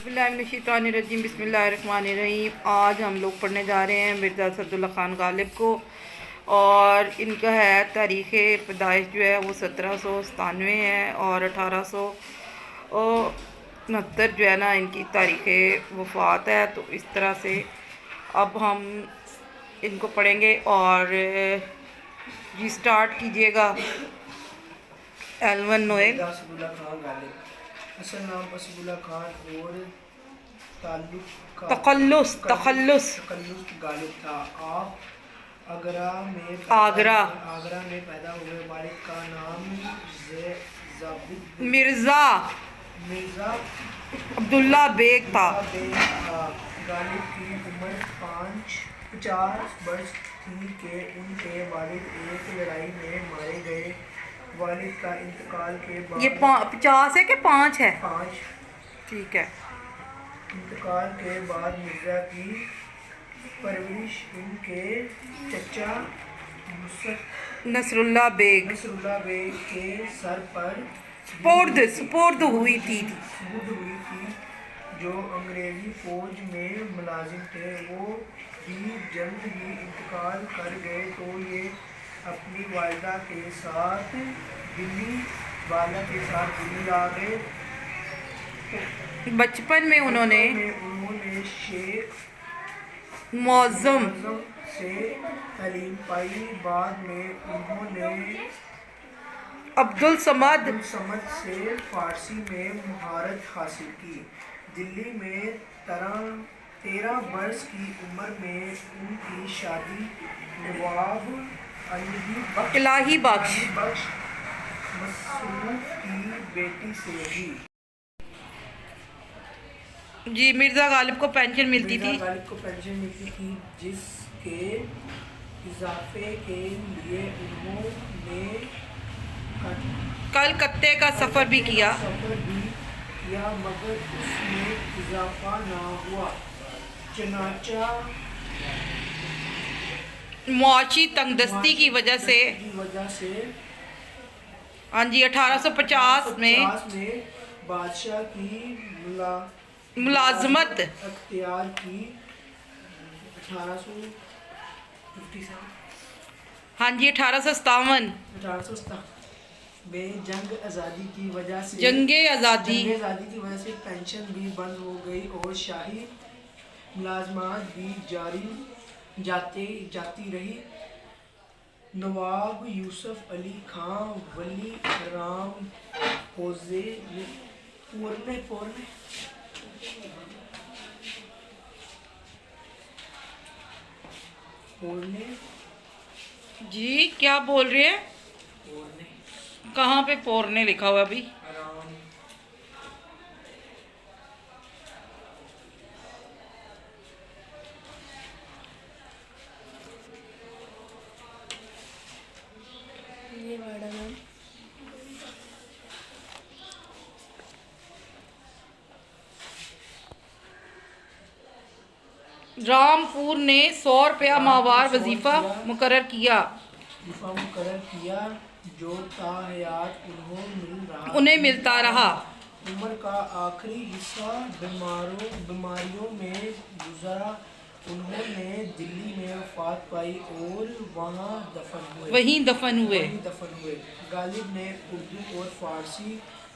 औज़ुबिल्लाहिमिनश्शैतानिर्रजीम बिस्मिल्लाहिर्रहमानिर्रहीम। आज हम लोग पढ़ने जा रहे हैं मिर्ज़ा असदुल्ला ख़ान गालिब को, और इनका है तारीख़ पैदाइश जो है वो 1797 है और 1869 जो है ना इनकी तारीख़ वफ़ात है। तो इस तरह से अब हम इनको पढ़ेंगे और जी स्टार्ट कीजिएगा। L one Noel. असल नाम असदुल्ला खान और तखल्लुस गालिब था। आप आगरा में पैदा हुए। वालिद का नाम मिर्ज़ा अब्दुल्ला बेग था। गालिब की उम्र 50 वर्ष थी कि उनके वालिद एक लड़ाई में मारे गए। वालिद का इंतकाल के बाद ये 50 है कि 5 है? 5 ठीक है। इंतकाल के बाद मिर्ज़ा की परवरिश उनके चचा नसरुल्ला बेग के सर पर सुपुर्द हुई थी, जो अंग्रेज़ी फ़ौज में मुलाजिम थे। वो भी जल्द ही इंतकाल कर गए तो ये अपनी वालिदा के साथ दिल्ली आ गए। बचपन में उन्होंने शेख मौज़म से तालीम पाई। बाद में उन्होंने अब्दुल समद से फ़ारसी में महारत हासिल की। दिल्ली में 13 वर्ष की उम्र में उनकी शादी नवाब इलाही बख्श मसरूफ की बेटी से हुई। जी मिर्ज़ा गालिब को पेंशन मिलती थी, जिसके इजाफे के लिए उन्होंने कलकत्ते का सफ़र भी किया। मगर उसमें इजाफा ना हुआ। चनाचा मुआशी तंगदस्ती की वजह से हाँ जी 1850 में बादशाह की मुलाजमत अख्तियार की। 1857 हाँ जी 1857 में जंग आज़ादी की वजह से पेंशन भी बंद हो गई और शाही मुलाजमत भी जाती रही। नवाब यूसुफ अली खान वली राम होजे जी क्या बोल रहे हैं? कहाँ पे पोरने लिखा हुआ अभी? ये मैडम है। रामपुर ने 100 रुपया माहवार वजीफा मुकर्रर किया, जो ताहयात उन्हें मिलता रहा। उम्र का आखिरी हिस्सा बीमारियों में गुजारा। उन्होंने दिल्ली में वफात पाई और वहीं दफन हुए। गालिब ने उर्दू और फ़ारसी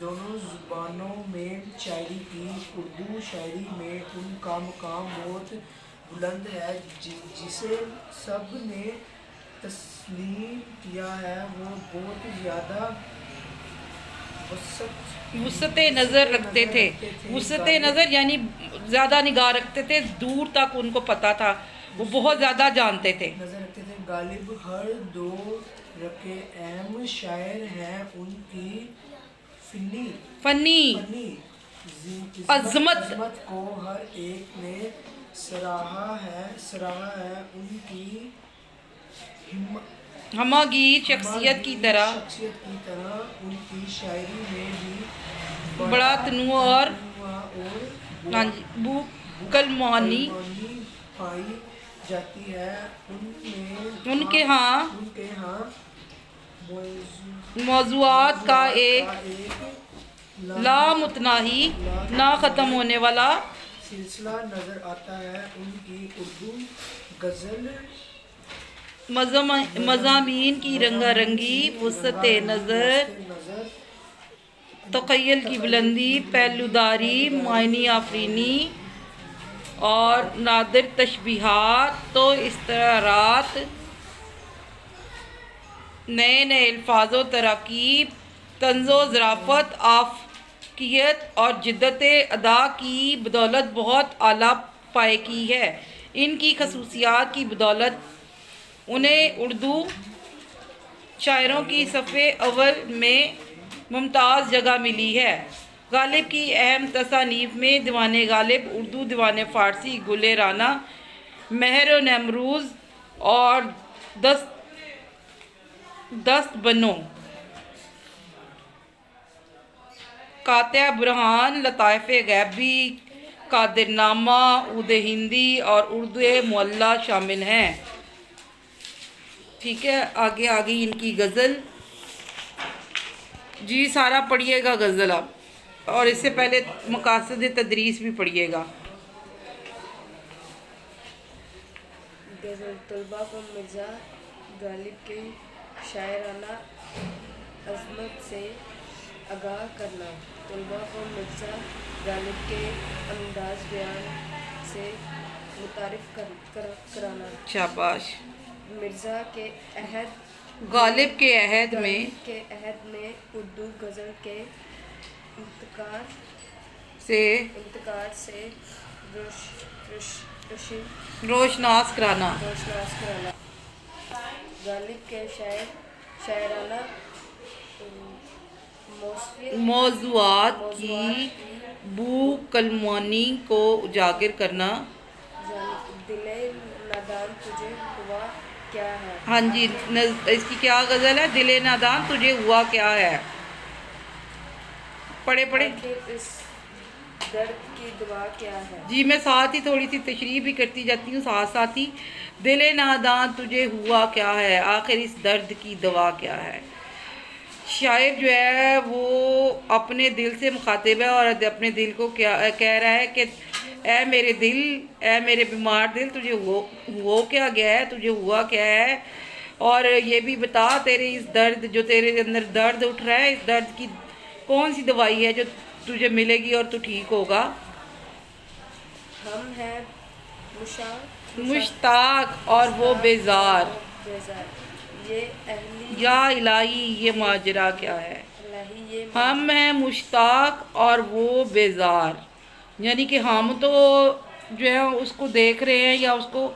दोनों ज़ुबानों में शायरी की। उर्दू शायरी में उनका मकाम बहुत बुलंद है, जिसे सब ने तस्लीम किया है। वो बहुत ज़्यादा वुसअत नज़र रखते थे। वुसअत नज़र यानी ज़्यादा निगाह रखते थे, दूर तक उनको पता था, वो बहुत ज़्यादा जानते थे। गालिब हर दौर के अहम शायर हैं। उनकी फनी अज़मत को हर एक ने सराहा है। उनकी हमागीर शख्सियत की तरह उनकी शायरी में भी बड़ा तनूअ और बुकलमानी पाई जाती है। उनके यहाँ मौज़ूआत का एक लामुतनाही, ना ख़त्म होने वाला सिलसिला नज़र आता है। उनकी उर्दू गज़ल मज़ामीन की रंगारंगी, वसत नज़र, नज़र, तख़य्युल की बुलंदी, पहलूदारी, मायनी आफरीनी और नादिर तशबीहात, तो इस्तरारात, नए नए अल्फाजो तराकीब, तंज़ो ज़राफ़त, आफ़ियत और जिद्दत अदा की बदौलत बहुत आला पाए की है। इनकी खसूसियात की बदौलत उन्हें उर्दू शायरों की सफ़े अव्वल में मुमताज़ जगह मिली है। गालिब की अहम तसानीफ़ में दीवान गालिब, उर्दू दीवान फ़ारसी, गुले राना, महर नमरूज़ और दस्त बनो, कात्या बुरहान, लताइफ़ गैबी, कादिरनामा, उद हिंदी और उर्दू मुअल्ला शामिल हैं। ठीक है, आगे आगे इनकी गज़ल जी, सारा पढ़िएगा गज़ल आप, और इससे पहले मकासद तदरीस भी पढ़िएगा। गज़ल तलबा को मिर्ज़ा गालिब की शायराना अज़मत से आगाह करना, तलबा को मिर्ज़ा गालिब के अंदाज़ बयान से मुतारिफ़ कराना। शाबाश। मिर्ज़ा के अहद गालिब के अहद में उर्दू गज़ल के से रोशनास कराना। गालिब के शायराना मौज़ूआत की बू कलमानी को उजागर करना। दिले नादान तुझे हुआ क्या है। हाँ जी, इसकी क्या गज़ल है? दिले नादान तुझे हुआ क्या है। पढ़े पढ़े इस दर्द की दवा क्या है। जी, मैं साथ ही थोड़ी सी तशरीह भी करती जाती हूँ साथ साथ ही। दिले नादान तुझे हुआ क्या है, आखिर इस दर्द की दवा क्या है। शायर जो है वो अपने दिल से मुखातिब है और अपने दिल को क्या कह रहा है कि ऐ मेरे दिल, ऐ मेरे बीमार दिल, तुझे हो क्या गया है, तुझे हुआ क्या है, और ये भी बता तेरे इस दर्द, जो तेरे अंदर दर्द उठ रहा है, इस दर्द की कौन सी दवाई है जो तुझे मिलेगी और तू ठीक होगा। हम हैं मुश्ताक और वो बेजार, ये अहली या इलाही ये माजरा क्या है। इलाही ये हम हैं मुश्ताक और वो बेजार, यानी कि हम तो जो है उसको देख रहे हैं या उसको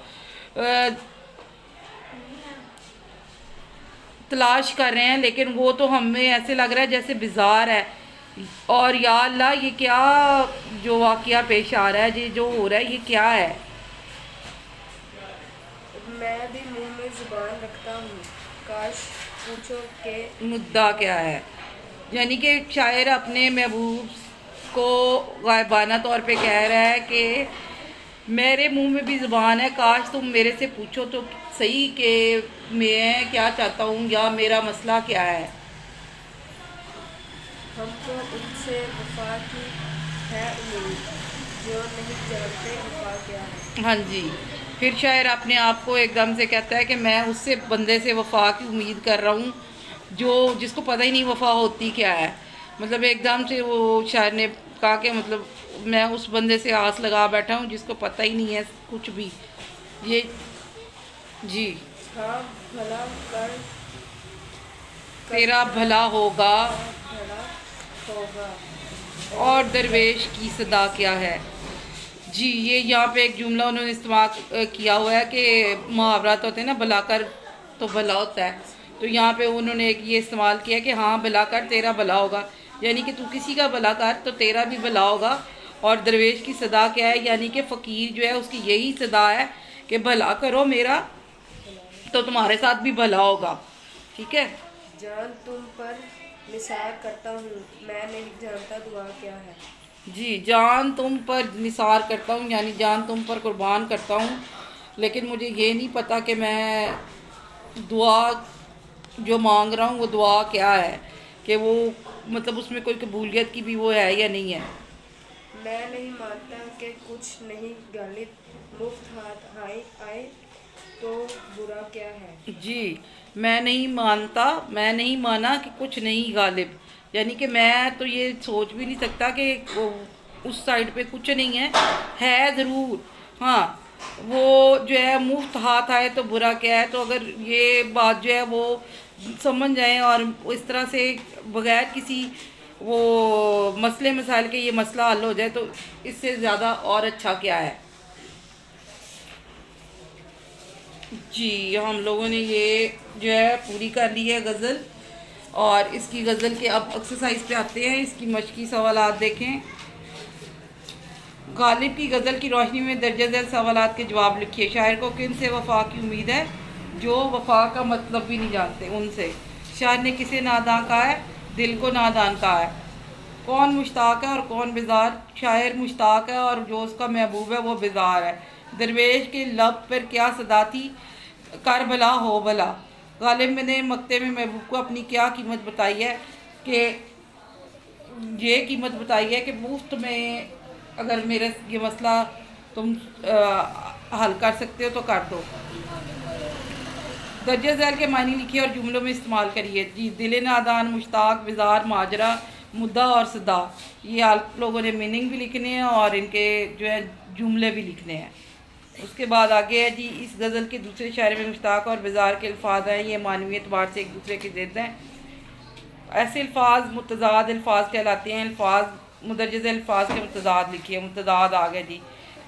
तलाश कर रहे हैं, लेकिन वो तो हमें ऐसे लग रहा है जैसे बेजार है। और या अल्लाह, ये क्या जो वाक़या पेश आ रहा है, ये जो हो रहा है, ये क्या है। मैं भी मुंह में ज़ुबान रखता हूँ, काश पूछो के मुद्दा क्या है। यानी कि शायर अपने महबूब को गायबाना तौर पे कह रहा है कि मेरे मुंह में भी ज़ुबान है, काश तुम मेरे से पूछो तो सही कि मैं क्या चाहता हूँ या मेरा मसला क्या है। हमको उनसे वफा की है उम्मीद, जो नहीं जानते वफा क्या है। हाँ जी, फिर शायर अपने आप को एकदम से कहता है कि मैं उससे बंदे से वफा की उम्मीद कर रहा हूँ जो जिसको पता ही नहीं वफा होती क्या है। मतलब एकदम से वो शायर ने कहा कि मतलब मैं उस बंदे से आस लगा बैठा हूँ जिसको पता ही नहीं है कुछ भी। ये जी, हाँ भला कर तेरा भला होगा भला होगा और दरवेश की सदा क्या है। जी, ये यहाँ पे एक जुमला उन्होंने इस्तेमाल किया हुआ है कि मुहावरात होते हैं ना, भला कर तो भला होता है, तो यहाँ पे उन्होंने एक ये इस्तेमाल किया कि हाँ भला कर तेरा भला होगा, यानी कि तू किसी का भला कर तो तेरा भी भला होगा। और दरवेश की सदा क्या है, यानी कि फ़कीर जो है उसकी यही सदा है कि भला करो मेरा तो तुम्हारे साथ भी भला होगा। ठीक है। जान तुम पर निसार करता हूँ, मैं नहीं जानता दुआ क्या है। जी, जान तुम पर निसार करता हूँ, यानी जान तुम पर कुर्बान करता हूँ, लेकिन मुझे ये नहीं पता कि मैं दुआ जो मांग रहा हूँ वो दुआ क्या है, कि वो मतलब उसमें कोई कबूलियत की भी वो है या नहीं है। मैं नहीं मानता कि कुछ नहीं गालिब, मुफ्त हाथ आए तो बुरा क्या है। जी, मैं नहीं माना कि कुछ नहीं गालिब, यानी कि मैं तो ये सोच भी नहीं सकता कि उस साइड पे कुछ नहीं है ज़रूर। हाँ, वो जो है मुफ्त हाथ आए तो बुरा क्या है, तो अगर ये बात जो है वो समझ जाए और इस तरह से बगैर किसी वो मसले मसाइल के ये मसला हल हो जाए तो इससे ज़्यादा और अच्छा क्या है। जी, हम लोगों ने ये जो है पूरी कर ली है गज़ल, और इसकी गज़ल के अब एक्सरसाइज पे आते हैं। इसकी मशकी सवालात देखें। गालिब की गज़ल की रोशनी में दर्ज झैल सवालात के जवाब लिखिए। शायर को किन से वफ़ा की उम्मीद है जो वफ़ा का मतलब भी नहीं जानते उनसे। शायर ने किसे नादान कहा है, दिल को नादान कहा है। कौन मुश्ताक है और कौन बेजार, शायर मुश्ताक है और जो उसका महबूब है वो बेजार है। दरवेश के लब पर क्या सदा थी, कर भला हो भला। गालिब ने मक्ते में महबूब को अपनी क्या कीमत बताई है, कि ये कीमत बताई है कि मुफ्त में अगर मेरा ये मसला तुम हल कर सकते हो तो कर दो। दर्ज झैल के मायने लिखिए और जुमलों में इस्तेमाल करिए। जी, दिल नादान, मुश्ताक, बेजार, माजरा, मुद्दा और सदा, ये आप लोगों ने मीनिंग भी लिखने हैं और इनके जो है जुमले भी लिखने हैं। उसके बाद आगे है जी, इस गज़ल के दूसरे शायरे में मुश्ताक और बेजार के अल्फाज हैं, ये मानवी एतबार से एक दूसरे के ज़िद हैं। ऐसे अल्फाज मुतज़ाद अल्फाज कहलाते हैं। अल्फाज मुदर्रज अल्फाज के मुतज़ाद लिखिए। मुतज़ाद आ गया जी,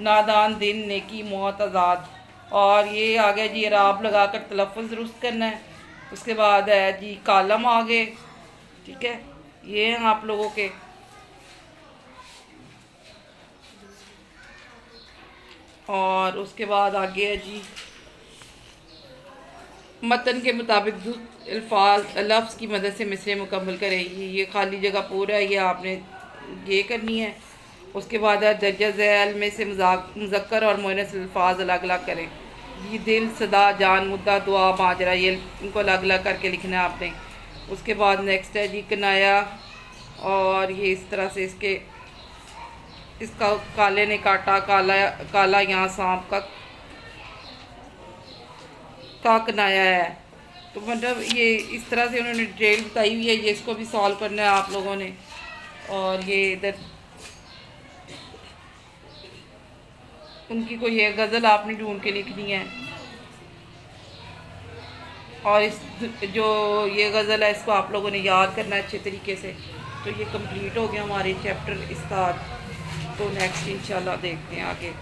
नादान, दिन, नेकी, मौत, आज़ाद, और ये आ गया जी इराब लगाकर तलफ़्फ़ुज़ दुरुस्त करना है। उसके बाद है जी कालम आ गए, ठीक है, ये हैं आप लोगों के। और उसके बाद आगे है जी मतन के मुताबिक दुरुस्त अल्फाज लफ्ज़ की मदद से मिसरे मुकम्मल करें। ये खाली जगह पूरा है, ये आपने ये करनी है। उसके बाद है दर्ज झैल में से मुज़क्कर और मुअन्नस अल्फाज अलग अलग करें। ये दिल, सदा, जान, मुद्दा, दुआ, माजरा, ये इनको अलग अलग करके लिखना है आपने। उसके बाद नेक्स्ट है जी कनाया, और ये इस तरह से इसका काले ने काटा, काला यहाँ सांप का कनाया है। तो मतलब ये इस तरह से उन्होंने डिटेल बताई हुई है, ये इसको भी सॉल्व करना है आप लोगों ने। और ये इधर उनकी कोई ये गज़ल आपने ढूंढ के लिखनी है, और इस जो ये गज़ल है इसको आप लोगों ने याद करना है अच्छे तरीके से। तो ये कंप्लीट हो गया हमारे चैप्टर इसका। तो नेक्स्ट इंशाल्लाह देखते हैं आगे।